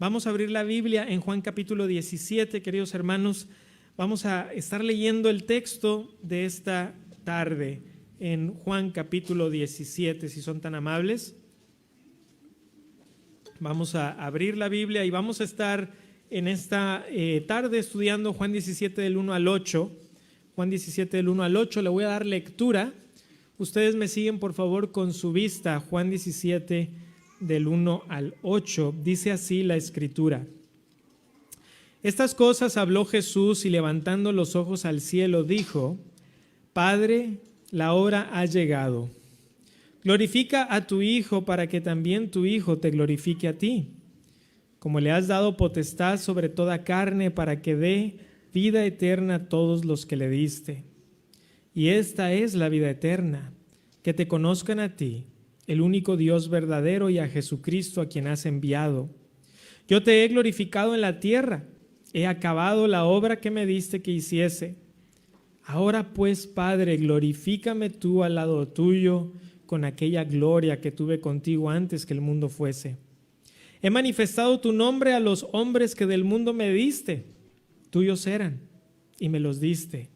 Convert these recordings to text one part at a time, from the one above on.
Vamos a abrir la Biblia en Juan capítulo 17, queridos hermanos. Vamos a estar leyendo el texto de esta tarde en Juan capítulo 17, si son tan amables. Vamos a abrir la Biblia y vamos a estar en esta tarde estudiando Juan 17 del 1 al 8. Juan 17 del 1 al 8, le voy a dar lectura. Ustedes me siguen por favor con su vista. Juan 17 del 1 al 8, dice así la Escritura. Estas cosas habló Jesús y levantando los ojos al cielo dijo: Padre, la hora ha llegado. Glorifica a tu Hijo para que también tu Hijo te glorifique a ti. Como le has dado potestad sobre toda carne para que dé vida eterna a todos los que le diste. Y esta es la vida eterna, que te conozcan a ti, el único Dios verdadero, y a Jesucristo a quien has enviado. Yo te he glorificado en la tierra, he acabado la obra que me diste que hiciese. Ahora pues, Padre, glorifícame tú al lado tuyo con aquella gloria que tuve contigo antes que el mundo fuese. He manifestado tu nombre a los hombres que del mundo me diste. Tuyos eran, y me los diste,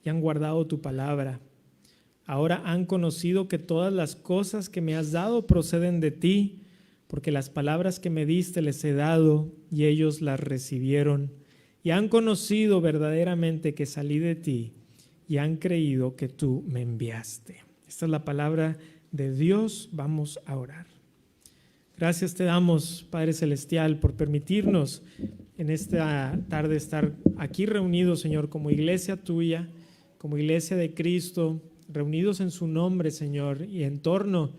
y han guardado tu palabra. Ahora han conocido que todas las cosas que me has dado proceden de ti, porque las palabras que me diste les he dado, y ellos las recibieron, y han conocido verdaderamente que salí de ti, y han creído que tú me enviaste. Esta es la palabra de Dios. Vamos a orar. Gracias te damos, Padre Celestial, por permitirnos en esta tarde estar aquí reunidos, Señor, como iglesia tuya, como iglesia de Cristo, reunidos en su nombre, Señor, y en torno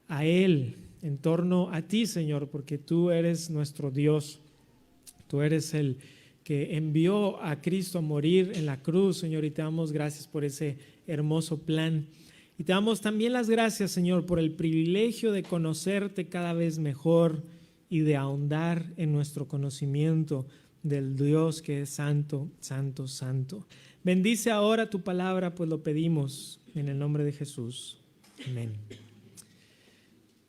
a Él, en torno a ti, Señor, porque tú eres nuestro Dios. Tú eres el que envió a Cristo a morir en la cruz, Señor, y te damos gracias por ese hermoso plan. Y te damos también las gracias, Señor, por el privilegio de conocerte cada vez mejor y de ahondar en nuestro conocimiento del Dios que es santo, santo, santo. Bendice ahora tu palabra, pues lo pedimos en el nombre de Jesús. Amén.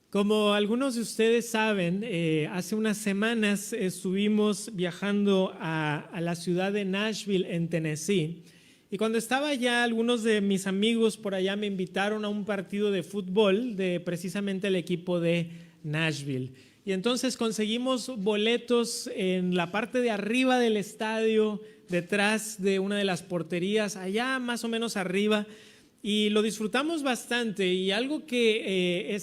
Como algunos de ustedes saben, hace unas semanas estuvimos viajando a la ciudad de Nashville, en Tennessee. Y cuando estaba allá, algunos de mis amigos por allá me invitaron a un partido de fútbol de precisamente el equipo de Nashville. Y entonces conseguimos boletos en la parte de arriba del estadio, detrás de una de las porterías, allá más o menos arriba. Y lo disfrutamos bastante, y algo que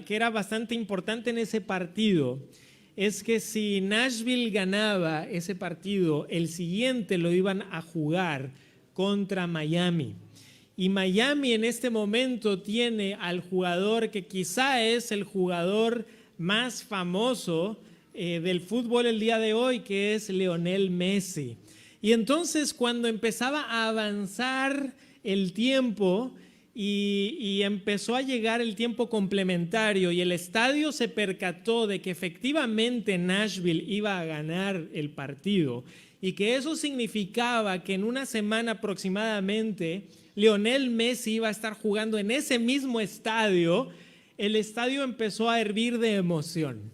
era bastante importante en ese partido es que si Nashville ganaba ese partido, el siguiente lo iban a jugar contra Miami. Y Miami en este momento tiene al jugador que quizá es el jugador más famoso del fútbol el día de hoy, que es Lionel Messi. Y entonces cuando empezaba a avanzar el tiempo y empezó a llegar el tiempo complementario y el estadio se percató de que efectivamente Nashville iba a ganar el partido, y que eso significaba que en una semana aproximadamente Lionel Messi iba a estar jugando en ese mismo estadio, el estadio empezó a hervir de emoción.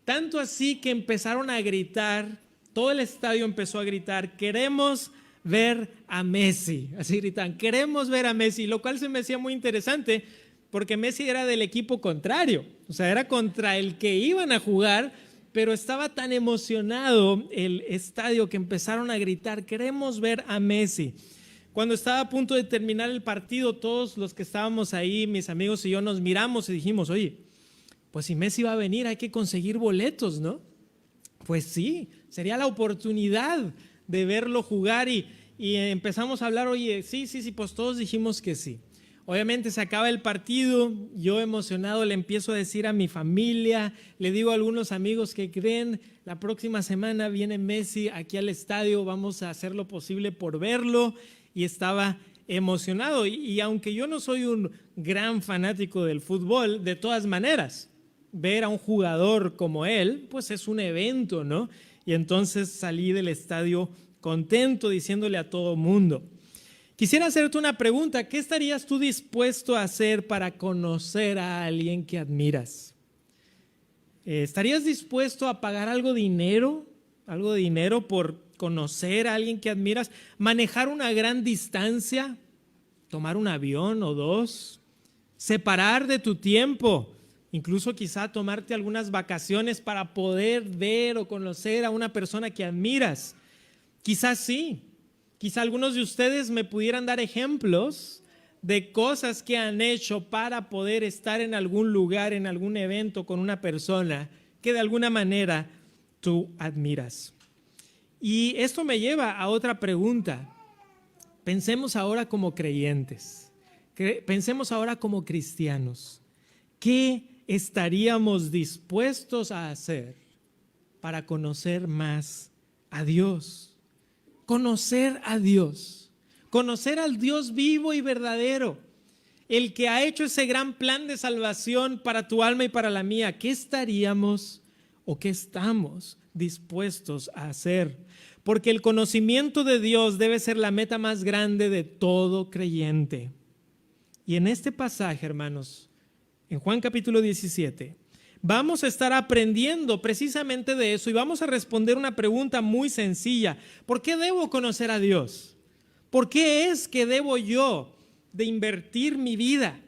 Tanto así que empezaron a gritar, todo el estadio empezó a gritar: queremos ver a Messi. Así gritan: queremos ver a Messi, lo cual se me hacía muy interesante porque Messi era del equipo contrario, o sea, era contra el que iban a jugar. Pero estaba tan emocionado el estadio que empezaron a gritar: queremos ver a Messi. Cuando estaba a punto de terminar el partido, todos los que estábamos ahí, mis amigos y yo, nos miramos y dijimos: oye, pues si Messi va a venir hay que conseguir boletos, ¿no? Pues sí, sería la oportunidad de verlo jugar, y empezamos a hablar. Oye, sí, pues todos dijimos que sí. Obviamente se acaba el partido, yo emocionado le empiezo a decir a mi familia, le digo a algunos amigos que creen, la próxima semana viene Messi aquí al estadio, vamos a hacer lo posible por verlo, y estaba emocionado. Y aunque yo no soy un gran fanático del fútbol, de todas maneras, ver a un jugador como él, pues es un evento, ¿no? Y entonces salí del estadio contento, diciéndole a todo mundo. Quisiera hacerte una pregunta: ¿qué estarías tú dispuesto a hacer para conocer a alguien que admiras? ¿Estarías dispuesto a pagar algo de dinero por conocer a alguien que admiras? ¿Manejar una gran distancia? ¿Tomar un avión o dos? ¿Separar de tu tiempo? Incluso quizá tomarte algunas vacaciones para poder ver o conocer a una persona que admiras. Quizás sí. Quizá algunos de ustedes me pudieran dar ejemplos de cosas que han hecho para poder estar en algún lugar, en algún evento con una persona que de alguna manera tú admiras. Y esto me lleva a otra pregunta. Pensemos ahora como creyentes, pensemos ahora como cristianos. ¿Qué estaríamos dispuestos a hacer para conocer más a Dios? Conocer a Dios, conocer al Dios vivo y verdadero, el que ha hecho ese gran plan de salvación para tu alma y para la mía. ¿Qué estaríamos o qué estamos dispuestos a hacer? Porque el conocimiento de Dios debe ser la meta más grande de todo creyente. Y en este pasaje, hermanos, en Juan capítulo 17, vamos a estar aprendiendo precisamente de eso y vamos a responder una pregunta muy sencilla. ¿Por qué debo conocer a Dios? ¿Por qué es que debo yo de invertir mi vida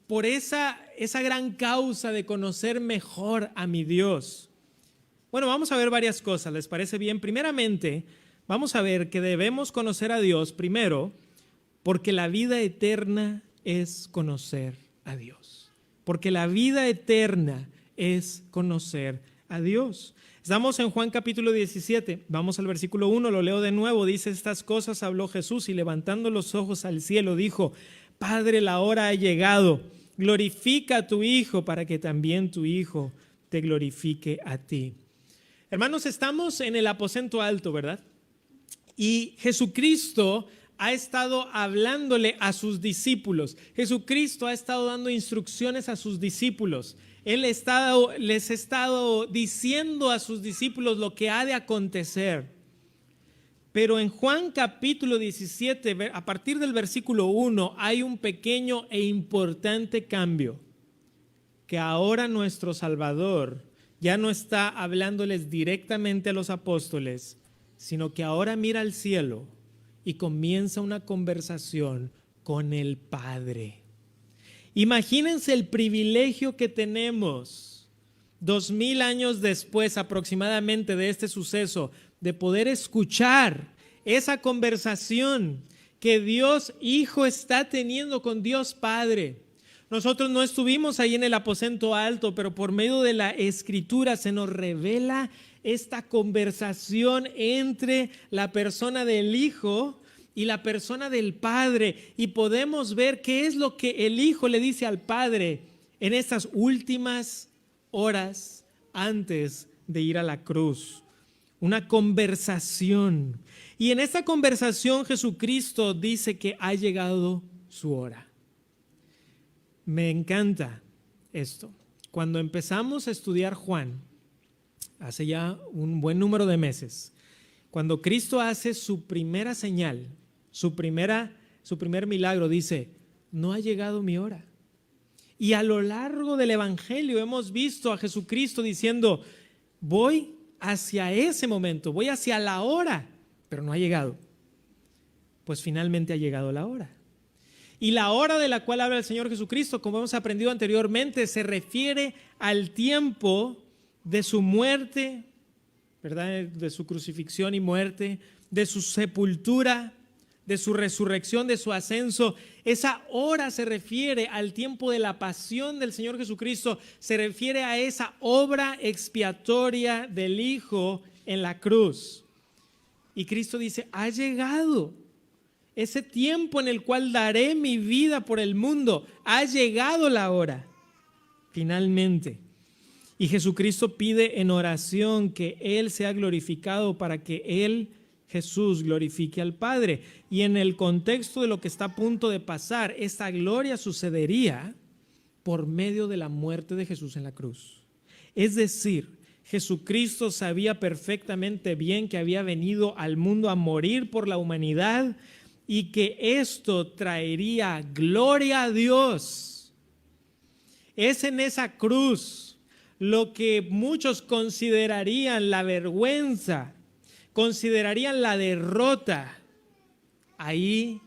por esa gran causa de conocer mejor a mi Dios? Bueno, vamos a ver varias cosas, ¿les parece bien? Primeramente, vamos a ver que debemos conocer a Dios primero porque la vida eterna es conocer a Dios. Porque la vida eterna es conocer a Dios. Estamos en Juan capítulo 17, vamos al versículo 1, lo leo de nuevo. Dice: estas cosas habló Jesús y levantando los ojos al cielo dijo: Padre, la hora ha llegado, glorifica a tu Hijo para que también tu Hijo te glorifique a ti. Hermanos, estamos en el aposento alto, ¿verdad? Y Jesucristo ha estado hablándole a sus discípulos. Jesucristo ha estado dando instrucciones a sus discípulos. Él les ha estado diciendo a sus discípulos lo que ha de acontecer. Pero en Juan capítulo 17, a partir del versículo 1, hay un pequeño e importante cambio. Que ahora nuestro Salvador ya no está hablándoles directamente a los apóstoles, sino que ahora mira al cielo y comienza una conversación con el Padre. Imagínense el privilegio que tenemos 2000 años después aproximadamente de este suceso, de poder escuchar esa conversación que Dios Hijo está teniendo con Dios Padre. Nosotros no estuvimos ahí en el aposento alto, pero por medio de la Escritura se nos revela esta conversación entre la persona del Hijo y la persona del Padre. Y podemos ver qué es lo que el Hijo le dice al Padre en estas últimas horas antes de ir a la cruz. Una conversación. Y en esta conversación Jesucristo dice que ha llegado su hora. Me encanta esto. Cuando empezamos a estudiar Juan, hace ya un buen número de meses, cuando Cristo hace su primera señal, su primer milagro, dice: no ha llegado mi hora. Y a lo largo del Evangelio hemos visto a Jesucristo diciendo: voy hacia ese momento, voy hacia la hora, pero no ha llegado. Pues finalmente ha llegado la hora. Y la hora de la cual habla el Señor Jesucristo, como hemos aprendido anteriormente, se refiere al tiempo de su muerte, ¿verdad? De su crucifixión y muerte, de su sepultura, de su resurrección, de su ascenso. Esa hora se refiere al tiempo de la pasión del Señor Jesucristo, se refiere a esa obra expiatoria del Hijo en la cruz. Y Cristo dice: ha llegado. Ese tiempo en el cual daré mi vida por el mundo, ha llegado la hora, finalmente. Y Jesucristo pide en oración que Él sea glorificado para que Él, Jesús, glorifique al Padre. Y en el contexto de lo que está a punto de pasar, esta gloria sucedería por medio de la muerte de Jesús en la cruz. Es decir, Jesucristo sabía perfectamente bien que había venido al mundo a morir por la humanidad, y que esto traería gloria a Dios. Es en esa cruz lo que muchos considerarían la vergüenza, considerarían la derrota, ahí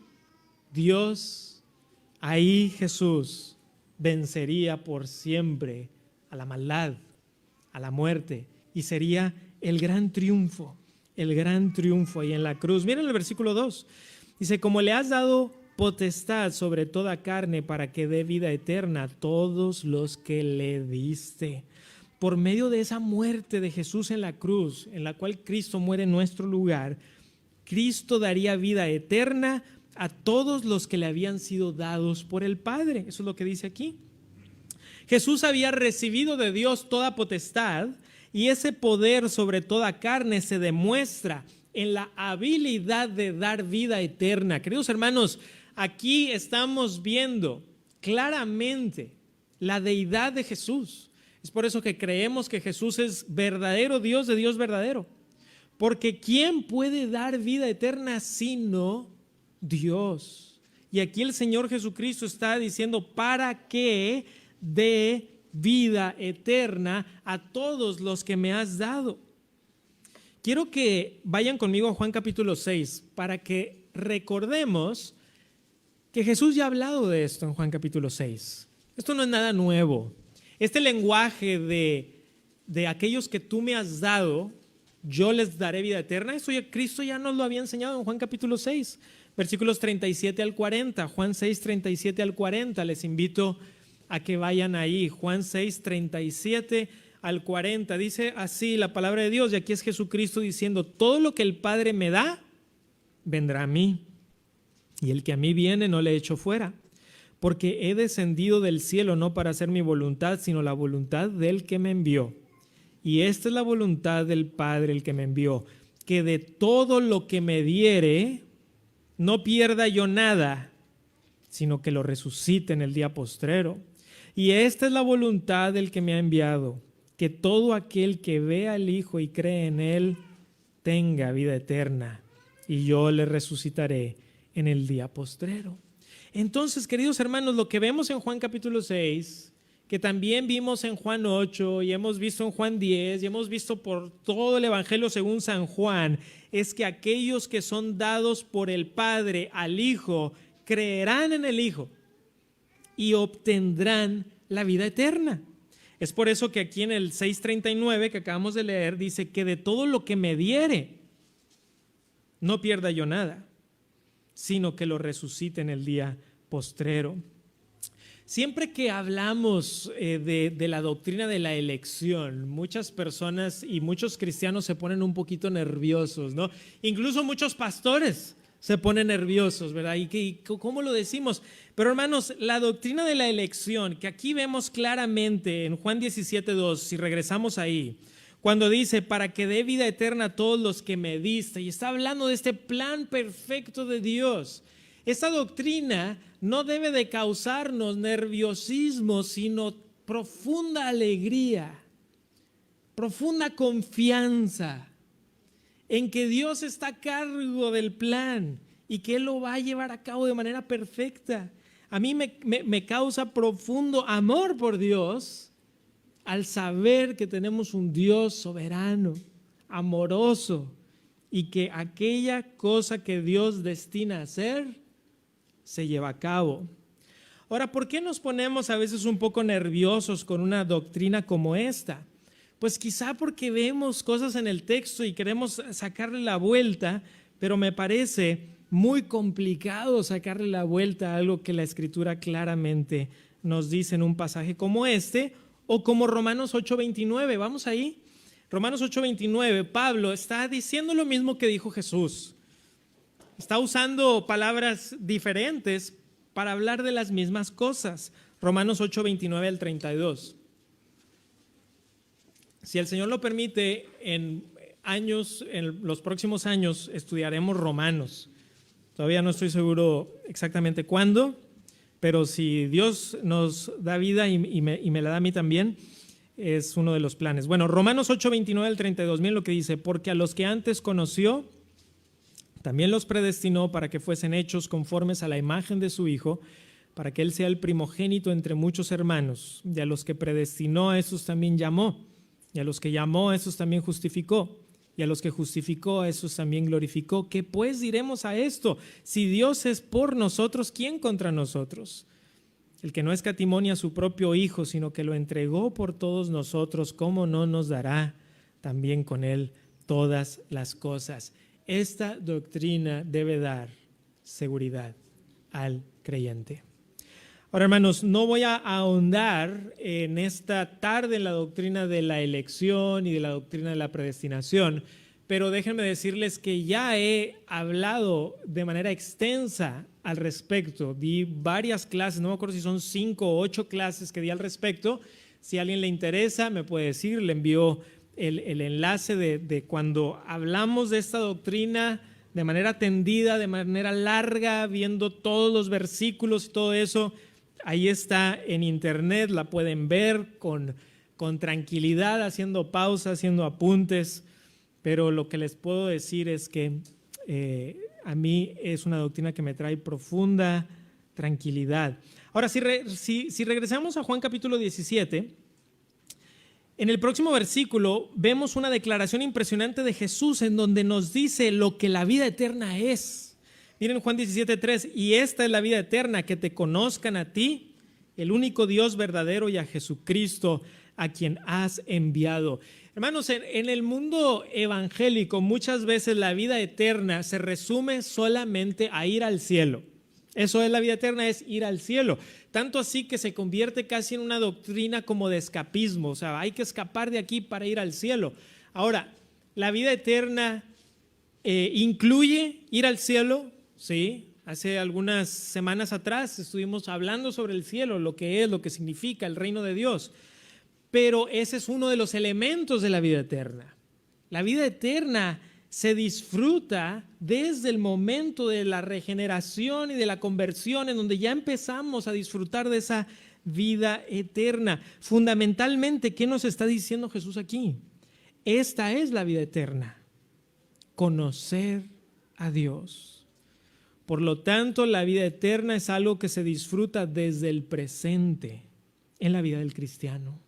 Dios, ahí Jesús vencería por siempre a la maldad, a la muerte, y sería el gran triunfo ahí en la cruz. Miren el versículo 2, dice, como le has dado potestad sobre toda carne para que dé vida eterna a todos los que le diste. Por medio de esa muerte de Jesús en la cruz, en la cual Cristo muere en nuestro lugar, Cristo daría vida eterna a todos los que le habían sido dados por el Padre. Eso es lo que dice aquí. Jesús había recibido de Dios toda potestad y ese poder sobre toda carne se demuestra en la habilidad de dar vida eterna. Queridos hermanos, aquí estamos viendo claramente la deidad de Jesús. Es por eso que creemos que Jesús es verdadero Dios de Dios verdadero. Porque ¿quién puede dar vida eterna sino Dios? Y aquí el Señor Jesucristo está diciendo, para que dé vida eterna a todos los que me has dado. Quiero que vayan conmigo a Juan capítulo 6 para que recordemos que Jesús ya ha hablado de esto en Juan capítulo 6. Esto no es nada nuevo. Este lenguaje de aquellos que tú me has dado, yo les daré vida eterna, eso ya Cristo ya nos lo había enseñado en Juan capítulo 6, versículos 37 al 40, Juan 6, 37 al 40, les invito a que vayan ahí, Juan 6, 37 al 40, dice así la palabra de Dios, y aquí es Jesucristo diciendo, todo lo que el Padre me da, vendrá a mí, y el que a mí viene no le echo fuera, porque he descendido del cielo no para hacer mi voluntad, sino la voluntad del que me envió. Y esta es la voluntad del Padre, el que me envió, que de todo lo que me diere, no pierda yo nada, sino que lo resucite en el día postrero. Y esta es la voluntad del que me ha enviado, que todo aquel que ve al Hijo y cree en Él, tenga vida eterna, y yo le resucitaré en el día postrero. Entonces, queridos hermanos, lo que vemos en Juan capítulo 6, que también vimos en Juan 8 y hemos visto en Juan 10 y hemos visto por todo el Evangelio según San Juan, es que aquellos que son dados por el Padre al Hijo, creerán en el Hijo y obtendrán la vida eterna. Es por eso que aquí en el 6:39 que acabamos de leer dice que de todo lo que me diere, no pierda yo nada, sino que lo resucite en el día postrero. Siempre que hablamos de la doctrina de la elección, muchas personas y muchos cristianos se ponen un poquito nerviosos, ¿no? Incluso muchos pastores se ponen nerviosos, ¿verdad? ¿Y cómo lo decimos? Pero hermanos, la doctrina de la elección, que aquí vemos claramente en Juan 17:2, si regresamos ahí, cuando dice, para que dé vida eterna a todos los que me diste, y está hablando de este plan perfecto de Dios. Esta doctrina no debe de causarnos nerviosismo, sino profunda alegría, profunda confianza en que Dios está a cargo del plan y que Él lo va a llevar a cabo de manera perfecta. A mí me causa profundo amor por Dios al saber que tenemos un Dios soberano, amoroso, y que aquella cosa que Dios destina a hacer se lleva a cabo. Ahora, ¿por qué nos ponemos a veces un poco nerviosos con una doctrina como esta? Pues quizá porque vemos cosas en el texto y queremos sacarle la vuelta, pero me parece muy complicado sacarle la vuelta a algo que la Escritura claramente nos dice en un pasaje como este, o como Romanos 8:29, vamos ahí. Romanos 8:29, Pablo está diciendo lo mismo que dijo Jesús. Está usando palabras diferentes para hablar de las mismas cosas. Romanos 8:29 al 32. Si el Señor lo permite, en los próximos años estudiaremos Romanos. Todavía no estoy seguro exactamente cuándo, pero si Dios nos da vida y me la da a mí también, es uno de los planes. Bueno, Romanos 8:29 al 32, miren lo que dice, porque a los que antes conoció, también los predestinó para que fuesen hechos conformes a la imagen de su Hijo, para que Él sea el primogénito entre muchos hermanos. Y a los que predestinó, a esos también llamó. Y a los que llamó, a esos también justificó. Y a los que justificó, a esos también glorificó. ¿Qué pues diremos a esto? Si Dios es por nosotros, ¿quién contra nosotros? El que no escatimó ni a su propio Hijo, sino que lo entregó por todos nosotros, ¿cómo no nos dará también con Él todas las cosas? Esta doctrina debe dar seguridad al creyente. Ahora, hermanos, no voy a ahondar en esta tarde en la doctrina de la elección y de la doctrina de la predestinación, pero déjenme decirles que ya he hablado de manera extensa al respecto. Di varias clases, no me acuerdo si son 5 o 8 clases que di al respecto. Si a alguien le interesa, me puede decir, le envío el enlace de cuando hablamos de esta doctrina de manera tendida, de manera larga, viendo todos los versículos y todo eso. Ahí está en internet, la pueden ver con tranquilidad, haciendo pausas, haciendo apuntes, pero lo que les puedo decir es que a mí es una doctrina que me trae profunda tranquilidad. Ahora, si regresamos a Juan capítulo 17, en el próximo versículo vemos una declaración impresionante de Jesús en donde nos dice lo que la vida eterna es. Miren Juan 17:3, y esta es la vida eterna, que te conozcan a ti, el único Dios verdadero, y a Jesucristo, a quien has enviado. Hermanos, en el mundo evangélico muchas veces la vida eterna se resume solamente a ir al cielo. Eso es la vida eterna, es ir al cielo. Tanto así que se convierte casi en una doctrina como de escapismo. O sea, hay que escapar de aquí para ir al cielo. Ahora, la vida eterna incluye ir al cielo, ¿sí? Hace algunas semanas atrás estuvimos hablando sobre el cielo, lo que es, lo que significa el reino de Dios. Pero ese es uno de los elementos de la vida eterna. La vida eterna se disfruta desde el momento de la regeneración y de la conversión, en donde ya empezamos a disfrutar de esa vida eterna. Fundamentalmente, ¿qué nos está diciendo Jesús aquí? Esta es la vida eterna, conocer a Dios. Por lo tanto, la vida eterna es algo que se disfruta desde el presente en la vida del cristiano.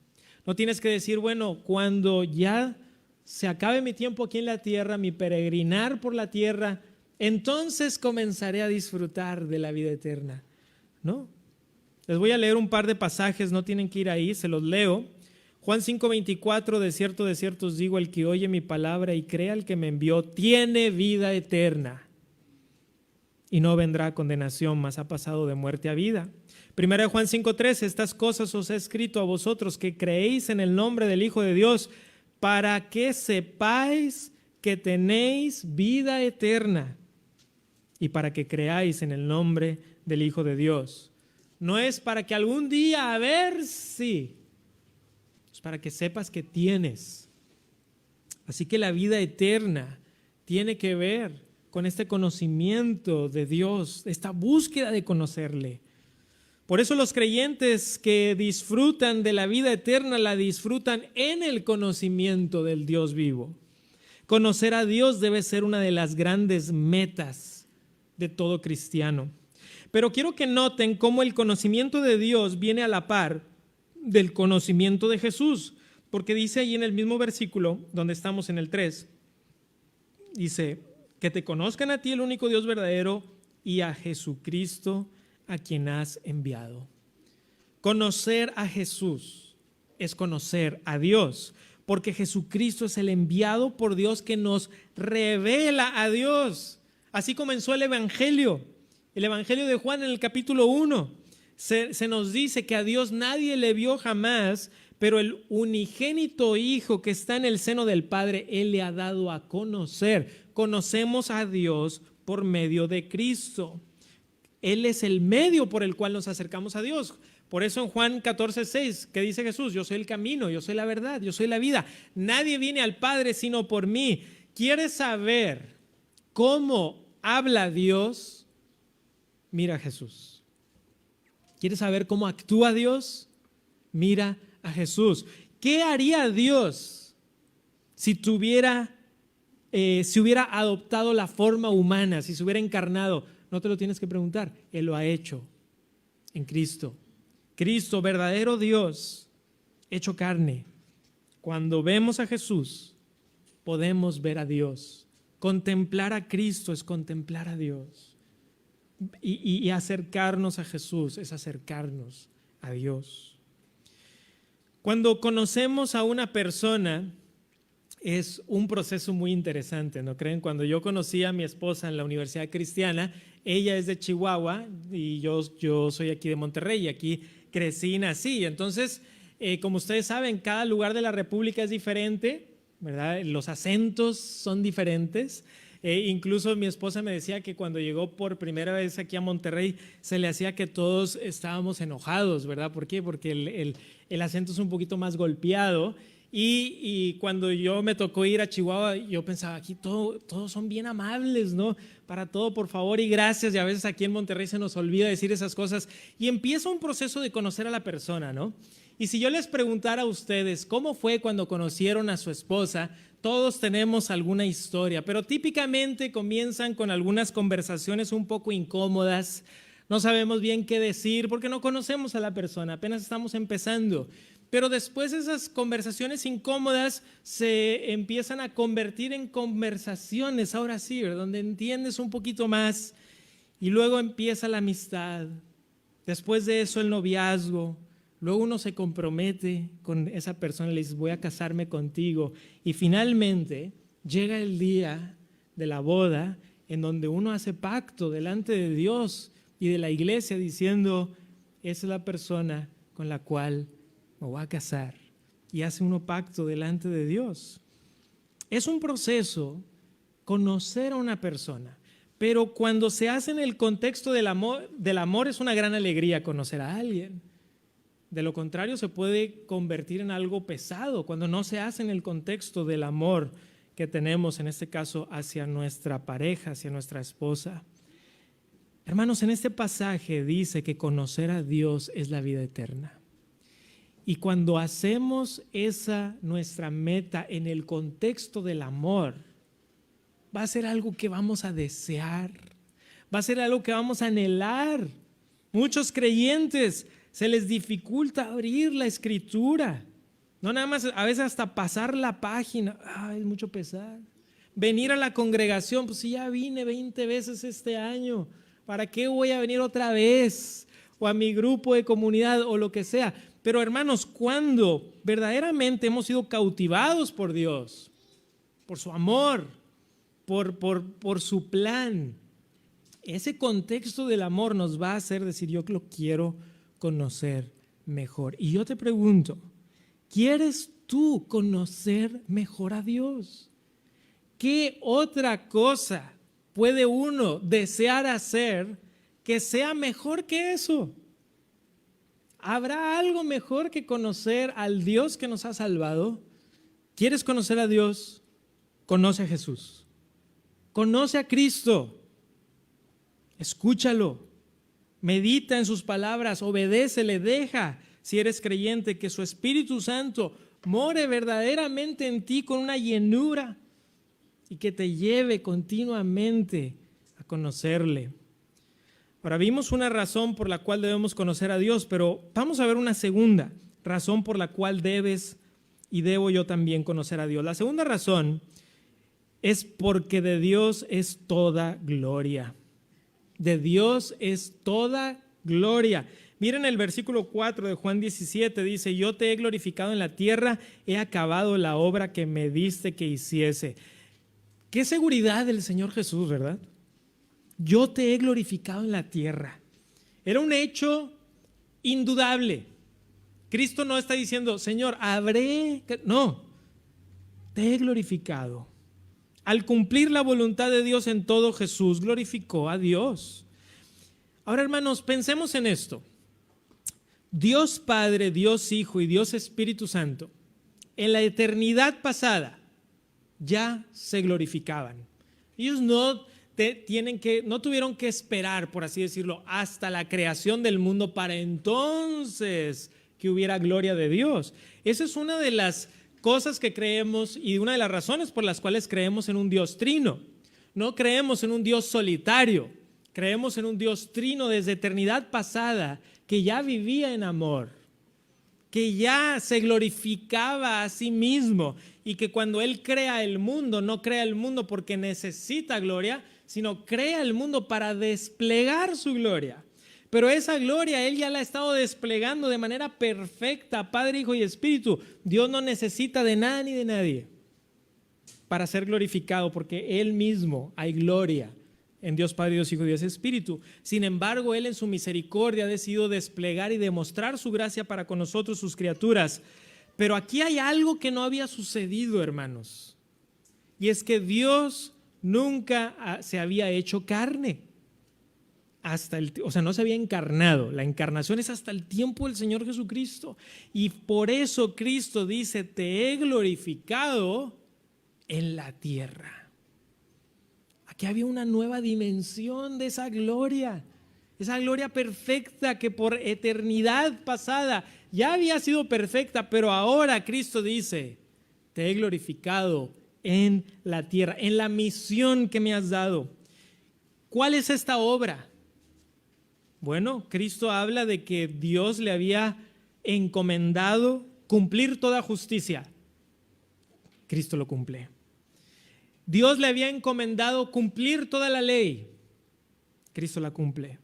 No tienes que decir, bueno, cuando ya se acabe mi tiempo aquí en la tierra, mi peregrinar por la tierra, entonces comenzaré a disfrutar de la vida eterna. ¿No? Les voy a leer un par de pasajes, no tienen que ir ahí, se los leo. Juan 5:24, de cierto os digo, el que oye mi palabra y crea al que me envió, tiene vida eterna y no vendrá a condenación, mas ha pasado de muerte a vida. Primera de Juan 5:3, estas cosas os he escrito a vosotros que creéis en el nombre del Hijo de Dios, para que sepáis que tenéis vida eterna y para que creáis en el nombre del Hijo de Dios. No es para que algún día, a ver si, es para que sepas que tienes. Así que la vida eterna tiene que ver con este conocimiento de Dios, esta búsqueda de conocerle. Por eso los creyentes que disfrutan de la vida eterna la disfrutan en el conocimiento del Dios vivo. Conocer a Dios debe ser una de las grandes metas de todo cristiano. Pero quiero que noten cómo el conocimiento de Dios viene a la par del conocimiento de Jesús, porque dice ahí en el mismo versículo, donde estamos en el 3, dice, que te conozcan a ti, el único Dios verdadero, y a Jesucristo, a quien has enviado. Conocer a Jesús es conocer a Dios, porque Jesucristo es el enviado por Dios que nos revela a Dios. Así comenzó el Evangelio de Juan en el capítulo 1. Se nos dice que a Dios nadie le vio jamás, pero el unigénito Hijo que está en el seno del Padre, Él le ha dado a conocer. Conocemos a Dios por medio de Cristo. Él es el medio por el cual nos acercamos a Dios. Por eso en Juan 14:6, ¿qué dice Jesús? Yo soy el camino, yo soy la verdad, yo soy la vida. Nadie viene al Padre sino por mí. ¿Quieres saber cómo habla Dios? Mira a Jesús. ¿Quieres saber cómo actúa Dios? Mira a Jesús. ¿Qué haría Dios si hubiera adoptado la forma humana, si se hubiera encarnado? No te lo tienes que preguntar, Él lo ha hecho. en Cristo. Cristo, verdadero Dios, hecho carne. Cuando vemos a Jesús, podemos ver a Dios. Contemplar a Cristo es contemplar a Dios. Y acercarnos a Jesús es acercarnos a Dios. Cuando conocemos a una persona, es un proceso muy interesante, ¿no creen? Cuando yo conocí a mi esposa en la Universidad Cristiana, ella es de Chihuahua y yo soy aquí de Monterrey y aquí crecí y nací. Entonces, como ustedes saben, cada lugar de la República es diferente, ¿verdad? Los acentos son diferentes. Incluso mi esposa me decía que cuando llegó por primera vez aquí a Monterrey se le hacía que todos estábamos enojados, ¿verdad? ¿Por qué? Porque el acento es un poquito más golpeado. Y cuando yo me tocó ir a Chihuahua, yo pensaba, aquí todos son bien amables, ¿no? Para todo, por favor y gracias. Y a veces aquí en Monterrey se nos olvida decir esas cosas. Y empieza un proceso de conocer a la persona, ¿no? Y si yo les preguntara a ustedes cómo fue cuando conocieron a su esposa, todos tenemos alguna historia, pero típicamente comienzan con algunas conversaciones un poco incómodas. No sabemos bien qué decir porque no conocemos a la persona, apenas estamos empezando. Pero después esas conversaciones incómodas se empiezan a convertir en conversaciones, ahora sí, ¿verdad? Donde entiendes un poquito más y luego empieza la amistad. Después de eso el noviazgo. Luego uno se compromete con esa persona y le dice, voy a casarme contigo. Y finalmente llega el día de la boda en donde uno hace pacto delante de Dios y de la iglesia diciendo, esa es la persona con la cual me voy a casar. Y hace uno pacto delante de Dios. Es un proceso conocer a una persona, pero cuando se hace en el contexto del amor es una gran alegría conocer a alguien. De lo contrario, se puede convertir en algo pesado cuando no se hace en el contexto del amor que tenemos, en este caso, hacia nuestra pareja, hacia nuestra esposa. Hermanos, en este pasaje dice que conocer a Dios es la vida eterna. Y cuando hacemos esa nuestra meta en el contexto del amor, va a ser algo que vamos a desear, va a ser algo que vamos a anhelar. Muchos creyentes se les dificulta abrir la escritura, no nada más, a veces hasta pasar la página, es mucho pesar. Venir a la congregación, pues si ya vine 20 veces este año, ¿para qué voy a venir otra vez? O a mi grupo de comunidad o lo que sea. Pero hermanos, cuando verdaderamente hemos sido cautivados por Dios, por su amor, por su plan, ese contexto del amor nos va a hacer decir, yo lo quiero conocer mejor. Y yo te pregunto, ¿quieres tú conocer mejor a Dios? ¿Qué otra cosa puede uno desear hacer que sea mejor que eso? ¿Habrá algo mejor que conocer al Dios que nos ha salvado? ¿Quieres conocer a Dios? Conoce a Jesús. Conoce a Cristo. Escúchalo. Medita en sus palabras, obedécele, deja, si eres creyente, que su Espíritu Santo more verdaderamente en ti con una llenura y que te lleve continuamente a conocerle. Ahora, vimos una razón por la cual debemos conocer a Dios, pero vamos a ver una segunda razón por la cual debes y debo yo también conocer a Dios. La segunda razón es porque de Dios es toda gloria. De Dios es toda gloria. Miren el versículo 4 de Juan 17, dice, yo te he glorificado en la tierra, he acabado la obra que me diste que hiciese. Qué seguridad del Señor Jesús, ¿verdad? Yo te he glorificado en la tierra. Era un hecho indudable. Cristo no está diciendo, Señor, no, te he glorificado. Al cumplir la voluntad de Dios en todo, Jesús glorificó a Dios. Ahora, hermanos, pensemos en esto. Dios Padre, Dios Hijo y Dios Espíritu Santo, en la eternidad pasada, ya se glorificaban. Ellos no tuvieron que esperar, por así decirlo, hasta la creación del mundo para entonces que hubiera gloria de Dios. Esa es una de las cosas que creemos y una de las razones por las cuales creemos en un Dios trino. No creemos en un Dios solitario, Creemos en un Dios trino desde eternidad pasada, que ya vivía en amor, que ya se glorificaba a sí mismo y que cuando Él crea el mundo, no crea el mundo porque necesita gloria, sino crea el mundo para desplegar su gloria. Pero esa gloria Él ya la ha estado desplegando de manera perfecta, Padre, Hijo y Espíritu. Dios no necesita de nada ni de nadie para ser glorificado, porque Él mismo hay gloria en Dios Padre, Dios Hijo y Dios Espíritu. Sin embargo, Él en su misericordia ha decidido desplegar y demostrar su gracia para con nosotros, sus criaturas. Pero aquí hay algo que no había sucedido, hermanos. Y es que Dios nunca se había hecho carne. No se había encarnado. La encarnación es hasta el tiempo del Señor Jesucristo. Y por eso Cristo dice, te he glorificado en la tierra. Aquí había una nueva dimensión de esa gloria perfecta que por eternidad pasada ya había sido perfecta, pero ahora Cristo dice, te he glorificado en la tierra, en la misión que me has dado. ¿Cuál es esta obra? Bueno, Cristo habla de que Dios le había encomendado cumplir toda justicia. Cristo lo cumple. Dios le había encomendado cumplir toda la ley. Cristo la cumple.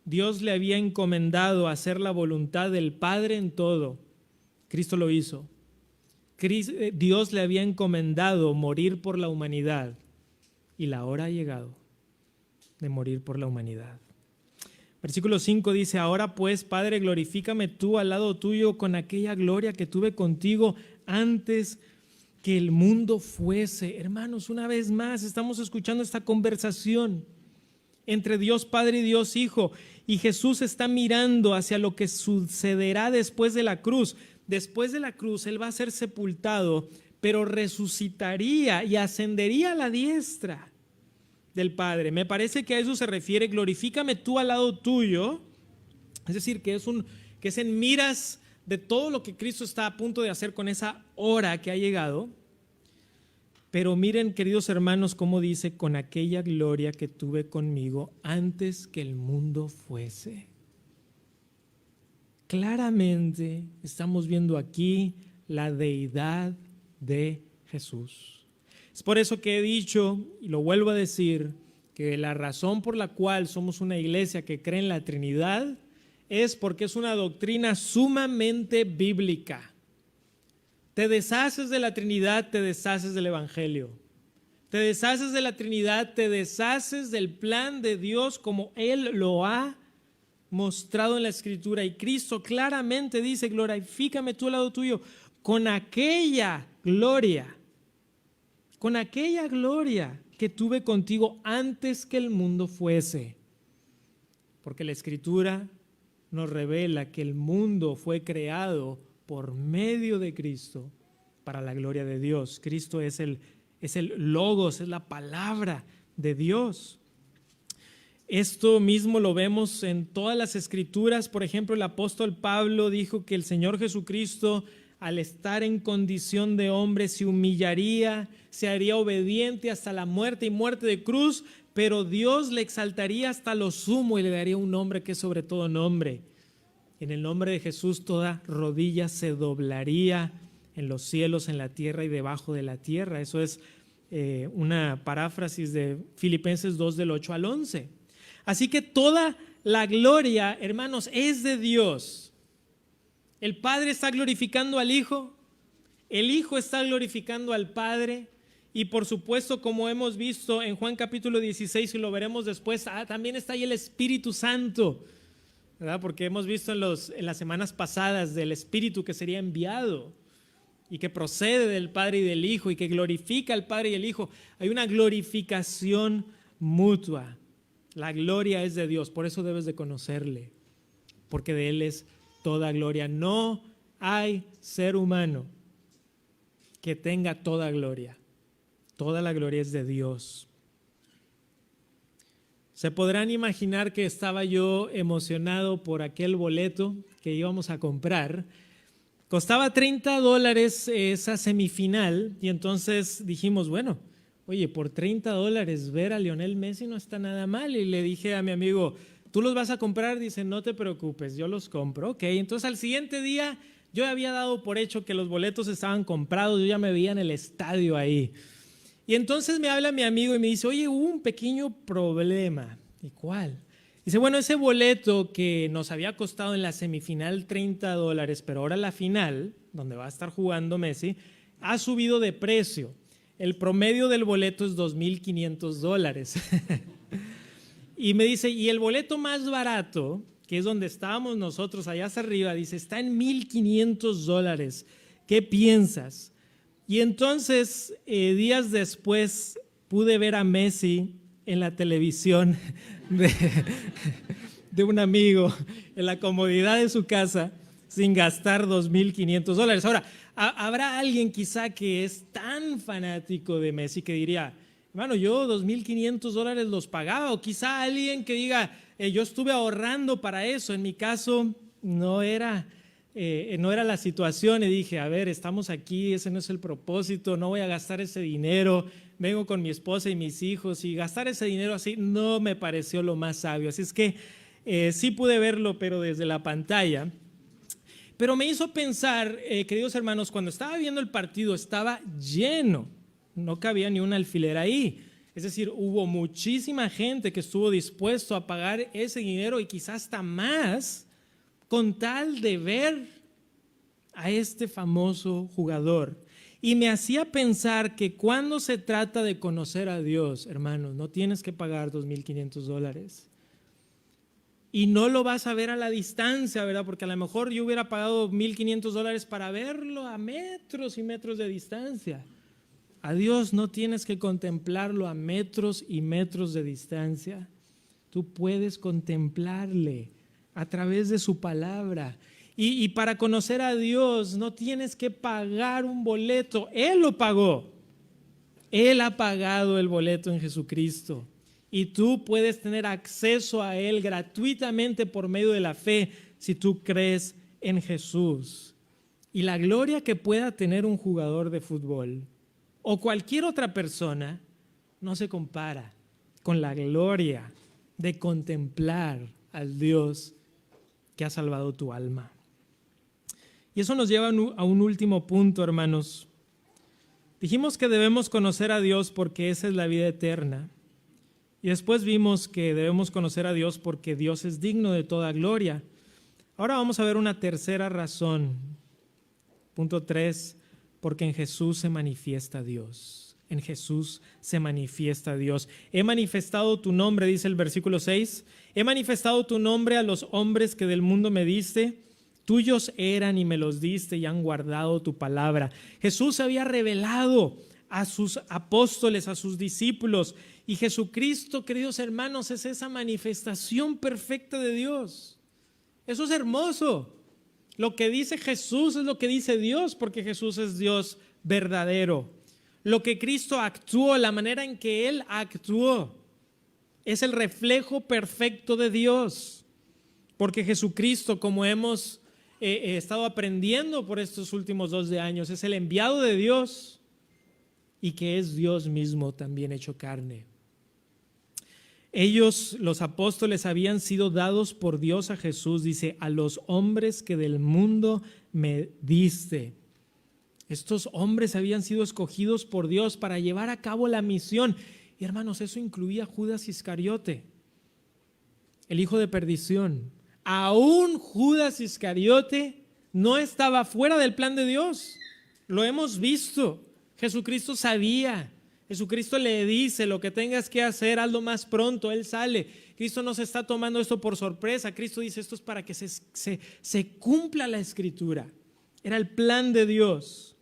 Dios le había encomendado hacer la voluntad del Padre en todo. Cristo lo hizo. Dios le había encomendado morir por la humanidad. Y la hora ha llegado de morir por la humanidad. Versículo 5 dice, ahora pues, Padre, glorifícame tú al lado tuyo con aquella gloria que tuve contigo antes que el mundo fuese. Hermanos, una vez más estamos escuchando esta conversación entre Dios Padre y Dios Hijo, y Jesús está mirando hacia lo que sucederá después de la cruz. Después de la cruz Él va a ser sepultado, pero resucitaría y ascendería a la diestra del Padre. Me parece que a eso se refiere, glorifícame tú al lado tuyo, es decir, que es en miras de todo lo que Cristo está a punto de hacer con esa hora que ha llegado. Pero miren, queridos hermanos, cómo dice, con aquella gloria que tuve conmigo antes que el mundo fuese. Claramente estamos viendo aquí la deidad de Jesús. Es por eso que he dicho, y lo vuelvo a decir, que la razón por la cual somos una iglesia que cree en la Trinidad es porque es una doctrina sumamente bíblica. Te deshaces de la Trinidad, te deshaces del Evangelio. Te deshaces de la Trinidad, te deshaces del plan de Dios como Él lo ha mostrado en la Escritura. Y Cristo claramente dice, glorifícame tú al lado tuyo con aquella gloria que tuve contigo antes que el mundo fuese. Porque la Escritura nos revela que el mundo fue creado por medio de Cristo para la gloria de Dios. Cristo es el Logos, es la palabra de Dios. Esto mismo lo vemos en todas las Escrituras. Por ejemplo, el apóstol Pablo dijo que el Señor Jesucristo, al estar en condición de hombre, se humillaría, se haría obediente hasta la muerte y muerte de cruz, pero Dios le exaltaría hasta lo sumo y le daría un nombre que es sobre todo nombre. En el nombre de Jesús toda rodilla se doblaría en los cielos, en la tierra y debajo de la tierra. Eso es una paráfrasis de Filipenses 2 del 8 al 11. Así que toda la gloria, hermanos, es de Dios. El Padre está glorificando al Hijo, el Hijo está glorificando al Padre, y por supuesto, como hemos visto en Juan capítulo 16 y lo veremos después, también está ahí el Espíritu Santo, ¿verdad? Porque hemos visto en las semanas pasadas del Espíritu que sería enviado y que procede del Padre y del Hijo y que glorifica al Padre y el Hijo. Hay una glorificación mutua. La gloria es de Dios, por eso debes de conocerle, porque de Él es toda gloria. No hay ser humano que tenga toda gloria. Toda la gloria es de Dios. Se podrán imaginar que estaba yo emocionado por aquel boleto que íbamos a comprar. Costaba $30 esa semifinal y entonces dijimos, bueno, oye, por $30 ver a Lionel Messi no está nada mal. Y le dije a mi amigo, ¿tú los vas a comprar? Dice, no te preocupes, yo los compro. Ok, entonces al siguiente día yo había dado por hecho que los boletos estaban comprados, yo ya me veía en el estadio ahí. Y entonces me habla mi amigo y me dice, oye, hubo un pequeño problema. ¿Y cuál? Dice, bueno, ese boleto que nos había costado en la semifinal $30, pero ahora la final, donde va a estar jugando Messi, ha subido de precio. El promedio del boleto es $2,500. Y me dice, y el boleto más barato, que es donde estábamos nosotros allá hacia arriba, dice, está en $1,500. ¿Qué piensas? Y entonces, días después, pude ver a Messi en la televisión de un amigo, en la comodidad de su casa, sin gastar $2,500. Ahora, habrá alguien quizá que es tan fanático de Messi que diría, hermano, yo $2,500 los pagaba, o quizá alguien que diga, yo estuve ahorrando para eso. En mi caso no era la situación y dije, a ver, estamos aquí, ese no es el propósito, no voy a gastar ese dinero, vengo con mi esposa y mis hijos, y gastar ese dinero así no me pareció lo más sabio. Así es que sí pude verlo, pero desde la pantalla. Pero me hizo pensar, queridos hermanos, cuando estaba viendo el partido estaba lleno, no cabía ni un alfiler ahí. Es decir, hubo muchísima gente que estuvo dispuesto a pagar ese dinero y quizás hasta más con tal de ver a este famoso jugador. Y me hacía pensar que cuando se trata de conocer a Dios, hermanos, no tienes que pagar $2,500. Y no lo vas a ver a la distancia, ¿verdad? Porque a lo mejor yo hubiera pagado $1,500 para verlo a metros y metros de distancia. A Dios no tienes que contemplarlo a metros y metros de distancia. Tú puedes contemplarle a través de su palabra. Y para conocer a Dios no tienes que pagar un boleto. Él lo pagó. Él ha pagado el boleto en Jesucristo. Y tú puedes tener acceso a Él gratuitamente por medio de la fe si tú crees en Jesús. Y la gloria que pueda tener un jugador de fútbol o cualquier otra persona no se compara con la gloria de contemplar al Dios que ha salvado tu alma. Y eso nos lleva a un último punto, hermanos. Dijimos que debemos conocer a Dios porque esa es la vida eterna. Y después vimos que debemos conocer a Dios porque Dios es digno de toda gloria. Ahora vamos a ver una tercera razón. Punto 3, porque en Jesús se manifiesta Dios. En Jesús se manifiesta Dios. He manifestado tu nombre, dice el versículo 6. He manifestado tu nombre a los hombres que del mundo me diste. Tuyos eran y me los diste y han guardado tu palabra. Jesús se había revelado a sus apóstoles, a sus discípulos. Y Jesucristo, queridos hermanos, es esa manifestación perfecta de Dios. Eso es hermoso. Lo que dice Jesús es lo que dice Dios, porque Jesús es Dios verdadero. Lo que Cristo actuó, la manera en que Él actuó, es el reflejo perfecto de Dios. Porque Jesucristo, como hemos estado aprendiendo por estos últimos 2 años, es el enviado de Dios y que es Dios mismo también hecho carne. Ellos, los apóstoles, habían sido dados por Dios a Jesús, dice, a los hombres que del mundo me diste. Estos hombres habían sido escogidos por Dios para llevar a cabo la misión. Y hermanos, eso incluía a Judas Iscariote, el hijo de perdición. Aún Judas Iscariote no estaba fuera del plan de Dios. Lo hemos visto. Jesucristo sabía. Jesucristo le dice, lo que tengas que hacer, hazlo más pronto. Él sale. Cristo no se está tomando esto por sorpresa. Cristo dice, esto es para que se cumpla la Escritura. Era el plan de Dios.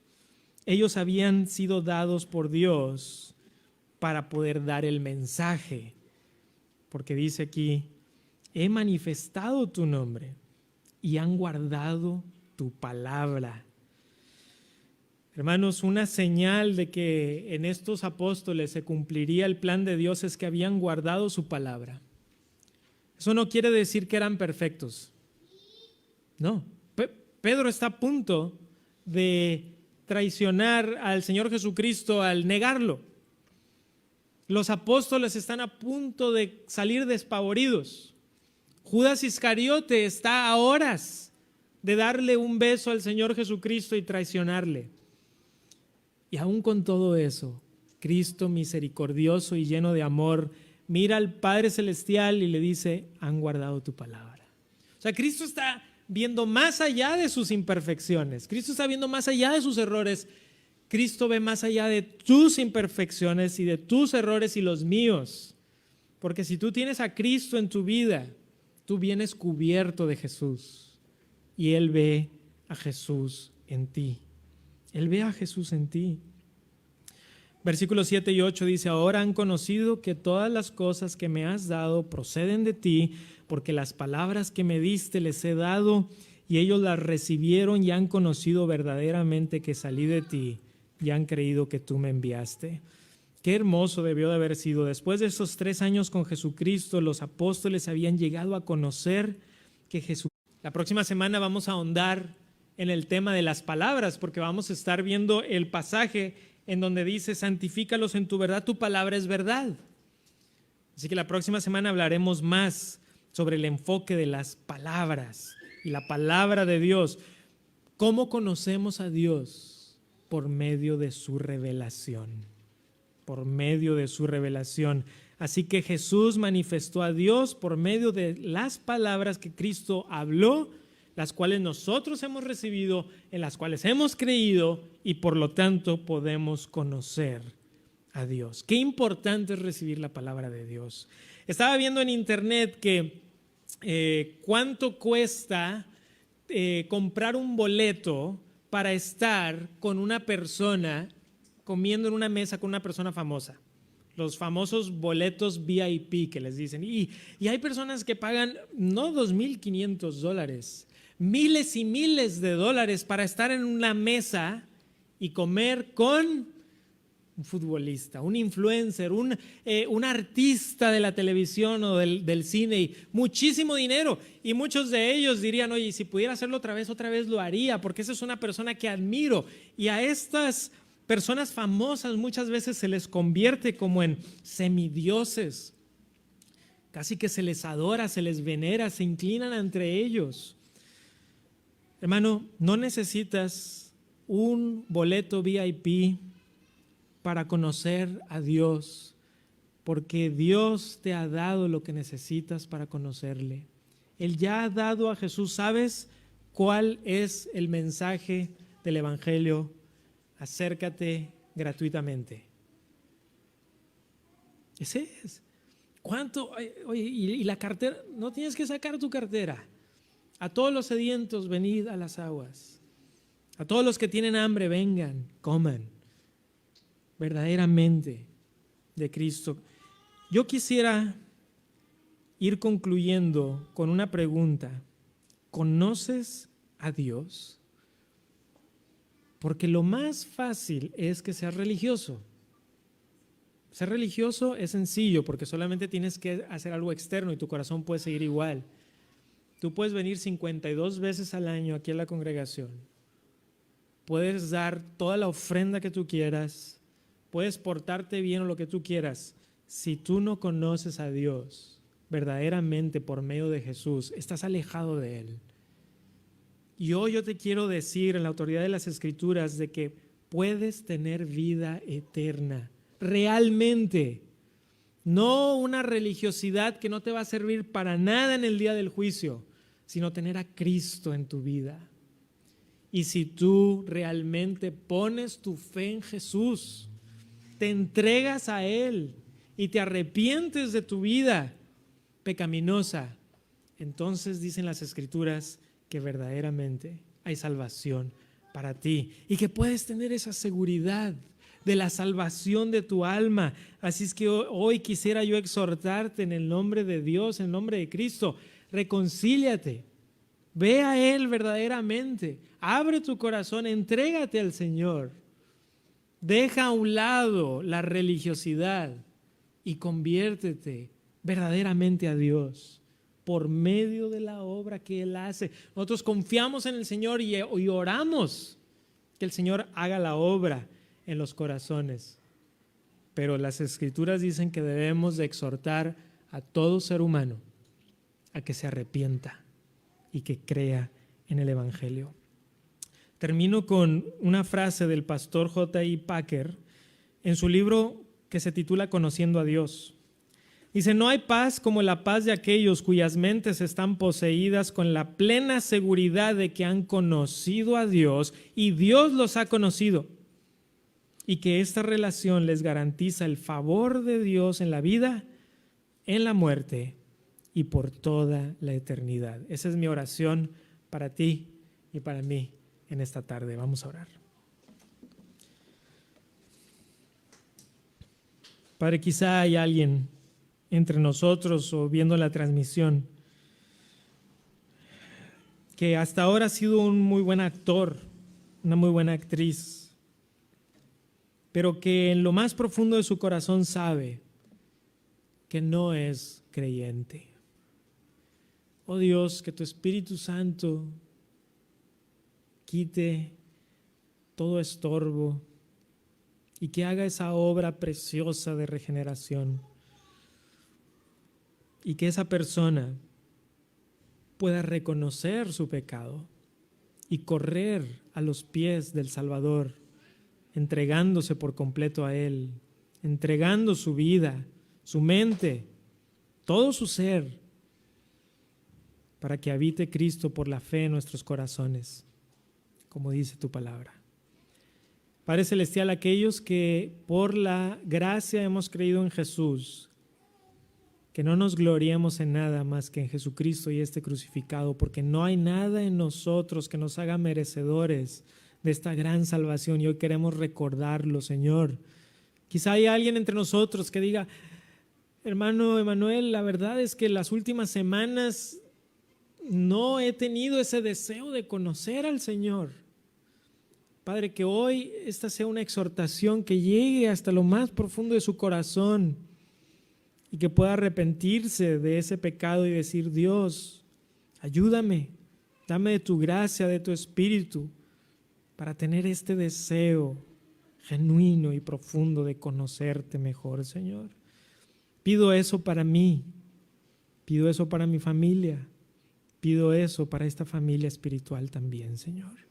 Ellos habían sido dados por Dios para poder dar el mensaje. Porque dice aquí, he manifestado tu nombre y han guardado tu palabra. Hermanos, una señal de que en estos apóstoles se cumpliría el plan de Dios es que habían guardado su palabra. Eso no quiere decir que eran perfectos. No. Pedro está a punto de traicionar al Señor Jesucristo al negarlo. Los apóstoles están a punto de salir despavoridos. Judas Iscariote está a horas de darle un beso al Señor Jesucristo y traicionarle. Y aún con todo eso, Cristo misericordioso y lleno de amor mira al Padre Celestial y le dice: han guardado tu palabra. O sea, Cristo está viendo más allá de sus imperfecciones. Cristo está viendo más allá de sus errores. Cristo ve más allá de tus imperfecciones y de tus errores y los míos. Porque si tú tienes a Cristo en tu vida, tú vienes cubierto de Jesús. Y Él ve a Jesús en ti. Él ve a Jesús en ti. Versículos 7 y 8 dice: ahora han conocido que todas las cosas que me has dado proceden de ti, porque las palabras que me diste les he dado, y ellos las recibieron y han conocido verdaderamente que salí de ti, y han creído que tú me enviaste. Qué hermoso debió de haber sido. Después de esos 3 años con Jesucristo, los apóstoles habían llegado a conocer que Jesús. La próxima semana vamos a ahondar en el tema de las palabras, porque vamos a estar viendo el pasaje en donde dice: santifícalos en tu verdad, tu palabra es verdad. Así que la próxima semana hablaremos más sobre el enfoque de las palabras y la palabra de Dios. ¿Cómo conocemos a Dios? Por medio de su revelación. Por medio de su revelación. Así que Jesús manifestó a Dios por medio de las palabras que Cristo habló, las cuales nosotros hemos recibido, en las cuales hemos creído y por lo tanto podemos conocer a Dios. Qué importante es recibir la palabra de Dios. Estaba viendo en internet que cuánto cuesta comprar un boleto para estar con una persona, comiendo en una mesa con una persona famosa. Los famosos boletos VIP que les dicen. Y hay personas que pagan no $2,500, miles y miles de dólares para estar en una mesa y comer con un futbolista, un influencer, un artista de la televisión o del cine, y muchísimo dinero. Y muchos de ellos dirían: oye, si pudiera hacerlo otra vez lo haría, porque esa es una persona que admiro. Y a estas personas famosas muchas veces se les convierte como en semidioses. Casi que se les adora, se les venera, se inclinan entre ellos. Hermano, no necesitas un boleto VIP para conocer a Dios, porque Dios te ha dado lo que necesitas para conocerle. Él ya ha dado a Jesús. ¿Sabes cuál es el mensaje del Evangelio? Acércate gratuitamente. Ese es. ¿Cuánto? Oye, y la cartera, no tienes que sacar tu cartera. A todos los sedientos, venid a las aguas. A todos los que tienen hambre, vengan, coman. Verdaderamente de Cristo. Yo quisiera ir concluyendo con una pregunta. ¿Conoces a Dios? Porque lo más fácil es que seas religioso. Ser religioso es sencillo porque solamente tienes que hacer algo externo y tu corazón puede seguir igual. Tú puedes venir 52 veces al año aquí a la congregación. Puedes dar toda la ofrenda que tú quieras. Puedes portarte bien o lo que tú quieras. Si tú no conoces a Dios verdaderamente por medio de Jesús, estás alejado de Él. Y hoy yo te quiero decir en la autoridad de las Escrituras de que puedes tener vida eterna, realmente. No una religiosidad que no te va a servir para nada en el día del juicio, sino tener a Cristo en tu vida. Y si tú realmente pones tu fe en Jesús, te entregas a Él y te arrepientes de tu vida pecaminosa, entonces dicen las Escrituras que verdaderamente hay salvación para ti y que puedes tener esa seguridad de la salvación de tu alma. Así es que hoy quisiera yo exhortarte en el nombre de Dios, en el nombre de Cristo: reconcíliate, ve a Él verdaderamente, abre tu corazón, entrégate al Señor, deja a un lado la religiosidad y conviértete verdaderamente a Dios por medio de la obra que Él hace. Nosotros confiamos en el Señor y oramos que el Señor haga la obra en los corazones. pero las Escrituras dicen que debemos de exhortar a todo ser humano a que se arrepienta y que crea en el Evangelio. Termino con una frase del pastor J.I. Packer en su libro que se titula Conociendo a Dios. Dice: no hay paz como la paz de aquellos cuyas mentes están poseídas con la plena seguridad de que han conocido a Dios y Dios los ha conocido, y que esta relación les garantiza el favor de Dios en la vida, en la muerte y por toda la eternidad. Esa es mi oración para ti y para mí en esta tarde. Vamos a orar. Padre, quizá hay alguien entre nosotros o viendo la transmisión que hasta ahora ha sido un muy buen actor, una muy buena actriz, pero que en lo más profundo de su corazón sabe que no es creyente. Oh Dios, que tu Espíritu Santo quite todo estorbo y que haga esa obra preciosa de regeneración, y que esa persona pueda reconocer su pecado y correr a los pies del Salvador, entregándose por completo a Él, entregando su vida, su mente, todo su ser, para que habite Cristo por la fe en nuestros corazones, como dice tu palabra. Padre Celestial, aquellos que por la gracia hemos creído en Jesús, que no nos gloriemos en nada más que en Jesucristo y este crucificado, porque no hay nada en nosotros que nos haga merecedores de esta gran salvación, y hoy queremos recordarlo, Señor. Quizá hay alguien entre nosotros que diga: hermano Emanuel, la verdad es que las últimas semanas no he tenido ese deseo de conocer al Señor. Padre, que hoy esta sea una exhortación que llegue hasta lo más profundo de su corazón y que pueda arrepentirse de ese pecado y decir: Dios, ayúdame, dame de tu gracia, de tu Espíritu, para tener este deseo genuino y profundo de conocerte mejor, Señor. Pido eso para mí, pido eso para mi familia, pido eso para esta familia espiritual también, Señor.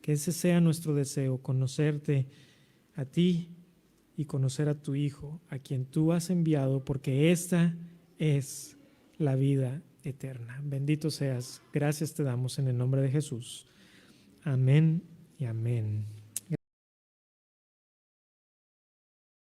Que ese sea nuestro deseo, conocerte a ti y conocer a tu Hijo, a quien tú has enviado, porque esta es la vida eterna. Bendito seas. Gracias te damos en el nombre de Jesús. Amén y amén.